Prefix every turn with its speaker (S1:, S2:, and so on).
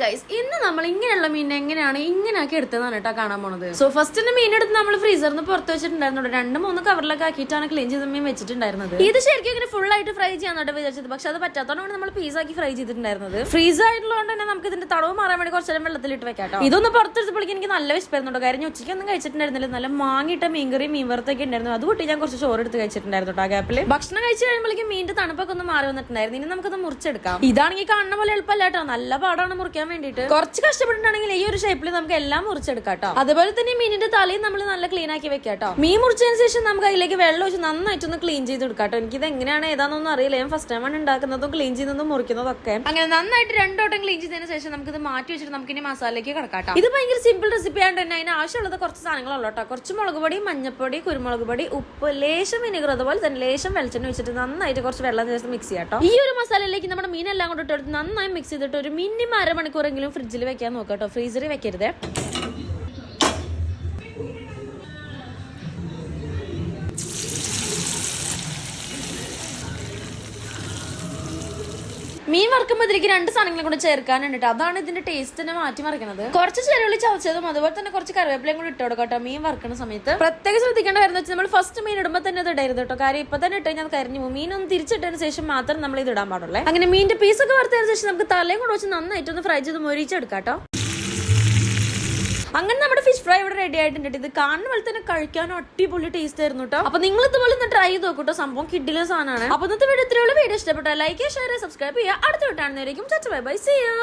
S1: Guys, ഇന്ന് നമ്മൾ ഇങ്ങനെയുള്ള മീൻ എങ്ങനെയാണ് ഇങ്ങനെയാക്കി എടുത്തതാണ് കേട്ടോ കാണാൻ പോണത്. സോ ഫസ്റ്റ് മീൻ എടുത്ത് നമ്മൾ ഫ്രീസറിന് പുറത്ത് വെച്ചിട്ടുണ്ടായിരുന്നു. 2-3 കവറിലൊക്കെ ആക്കിയിട്ടാണ് ക്ലീൻ ചെയ്ത മീൻ വെച്ചിട്ടുണ്ടായിരുന്നത്. ഇത് ശരിക്കും ഇങ്ങനെ ഫുൾ ആയിട്ട് ഫ്രൈ ചെയ്യാനായിട്ട് വിചാരിച്ചത്, പക്ഷെ അത് പറ്റാത്തതുകൊണ്ട് നമ്മൾ പീസാക്കി ഫ്രൈ ചെയ്തിട്ടുണ്ടായിരുന്നത്. ഫ്രീസ് ആയിട്ടുള്ളതുകൊണ്ട് തന്നെ നമുക്ക് ഇതിന്റെ തടവ് മാറാൻ വേണ്ടി കുറച്ചു നേരം വെള്ളത്തിലിട്ട് വെക്കാട്ടോ. ഇതൊന്ന് പുറത്തെടുത്തപ്പോഴേക്കും എനിക്ക് നല്ല വിശപ്പായിരുന്നുണ്ടോ. കാര്യം ഉച്ചയ്ക്കൊന്നും കഴിച്ചിട്ടുണ്ടായിരുന്നില്ല. നല്ല മാങ്ങിയിട്ട മീൻകറി മീൻ വറുത്തൊക്കെ ഉണ്ടായിരുന്നു. അത് കൂട്ടി ഞാൻ കുറച്ച് ചോറ് എടുത്ത് കഴിച്ചിട്ടുണ്ടായിരുന്നു കേട്ടോ. ആ ഗ്യാപ്പിൽ ഭക്ഷണം കഴിച്ച് കഴിയുമ്പോഴേക്കും മീനിന്റെ തണുപ്പൊക്കെ ഒന്ന് മാറി വന്നിട്ടുണ്ടായിരുന്നു. ഇനി നമുക്കത് മുറിച്ചെടുക്കാം. ഇതാണെങ്കിൽ കാണുന്ന പോലെ എളുപ്പമല്ല കേട്ടോ, നല്ല പാടാണ് മുറിക്കാൻ വേണ്ടിയിട്ട്. കുറച്ച് കഷ്ടപ്പെട്ടിട്ടുണ്ടെങ്കിൽ ഈ ഒരു ഷേപ്പിൽ നമുക്ക് എല്ലാം മുറിച്ചെടുക്കാം കേട്ടോ. അതുപോലെ തന്നെ മീനിന്റെ തലയും നമ്മൾ നല്ല ക്ലീൻ ആക്കി വെക്കാട്ടോ. മീൻ മുറിച്ചതിന് ശേഷം നമുക്ക് അതിലേക്ക് വെള്ളം ഒഴിച്ച് നന്നായിട്ടൊന്ന് ക്ലീൻ ചെയ്തെടുക്കാം കേട്ടോ. എനിക്കിത് എങ്ങനെയാണ് ഏതാണെന്നൊന്നും അറിയില്ല. ഞാൻ ഫസ്റ്റ് ടൈമാണ് ഉണ്ടാക്കുന്നതും ക്ലീൻ ചെയ്യുന്നതും മുറിക്കുന്നതൊക്കെ. അങ്ങനെ നന്നായിട്ട് 2 വട്ടം ക്ലീൻ ചെയ്തതിന് ശേഷം നമുക്ക് ഇത് മാറ്റി വെച്ചിട്ട് നമുക്ക് ഇനി മസാലയ്ക്ക് കിടക്കാട്ടോ. ഇത് ഭയങ്കര സിമ്പിൾ റെസിപ്പി ആയതുകൊണ്ട് തന്നെ അതിന് ആവശ്യമുള്ളത് കുറച്ച് സാധനങ്ങളുള്ളൂ കേട്ടോ. കുറച്ച് മുളക് പൊടി, മഞ്ഞപ്പൊടി, കുരുമുളക് പൊടി, ഉപ്പ്, ലേശം വിനെഗർ, അതുപോലെ തന്നെ ലേശം വെളിച്ചെണ്ണ വെച്ചിട്ട് നന്നായിട്ട് കുറച്ച് വെള്ളം ചേർത്ത് മിക്സ് ചെയ്യാട്ടോ. ഈ ഒരു മസാലയിലേക്ക് നമ്മുടെ മീനെല്ലാം കൊണ്ട് ഇട്ടെടുത്ത് നന്നായി മിക്സ് ചെയ്തിട്ട് ഒരു മിനിമം അരമണിക്കൂറെങ്കിലും ഫ്രിഡ്ജിൽ വെക്കാൻ നോക്കാം കേട്ടോ. ഫ്രീസറിൽ വെക്കരുത്. മീൻ വറുക്കുമ്പോൾ ഇതിലേക്ക് 2 സാധനങ്ങളും കൂടെ ചേർക്കാനുണ്ട്. അതാണ് ഇതിന്റെ ടേസ്റ്റ് തന്നെ മാറ്റി മറിക്കുന്നത്. കുറച്ച് ചെറുള്ളി ചതച്ചതും അതുപോലെ തന്നെ കുറച്ച് കറിവേപ്പിലയും കൂടി ഇട്ട് കൊടുക്കട്ടോ. മീൻ വറുക്കുന്ന സമയത്ത് പ്രത്യേകം ശ്രദ്ധിക്കേണ്ട കാര്യം വെച്ചാൽ നമ്മൾ ഫസ്റ്റ് മീൻ ഇടുമ്പോൾ തന്നെ ഇത് ഇടരുത് കേട്ടോ. കാര്യം ഇപ്പൊ തന്നെ ഇട്ട് കഴിഞ്ഞാൽ കരിഞ്ഞു പോകും. മീൻ ഒന്ന് തിരിച്ചിട്ടതിന് ശേഷം മാത്രം നമ്മൾ ഇത് ഇടാൻ പാടുള്ളൂ. അങ്ങനെ മീനിന്റെ പീസൊക്കെ വറുത്തതിന് ശേഷം നമുക്ക് തലയും കൂടെ വെച്ച് നന്നായിട്ടൊന്ന് ഫ്രൈ ചെയ്ത് മൊരിച്ചെടുക്കാട്ടോ. അങ്ങനെ നമ്മുടെ ഫിഷ് ഫ്രൈ ഇവിടെ റെഡി ആയിട്ടുണ്ട്. ഇത് കാണുന്ന പോലെ തന്നെ കഴിക്കാൻ അടിപൊളി ടേസ്റ്റ് ആയിരുന്നു കേട്ടോ. അപ്പൊ നിങ്ങൾ ഇതുപോലെ ഒന്ന് ട്രൈ ചെയ്ത് നോക്കൂട്ടോ. സംഭവം കിഡിലെ സാധനമാണ്. അപ്പൊ ഇന്നത്തെ വീഡിയോ ഇത്രയുള്ള വീഡിയോ ഇഷ്ടപ്പെട്ട ലൈക്ക്, ഷെയർ, സബ്സ്ക്രൈബ് ചെയ്യുക. അടുത്ത വീട്ടാണെന്നേക്കും ബൈ ബൈ, സീ യു.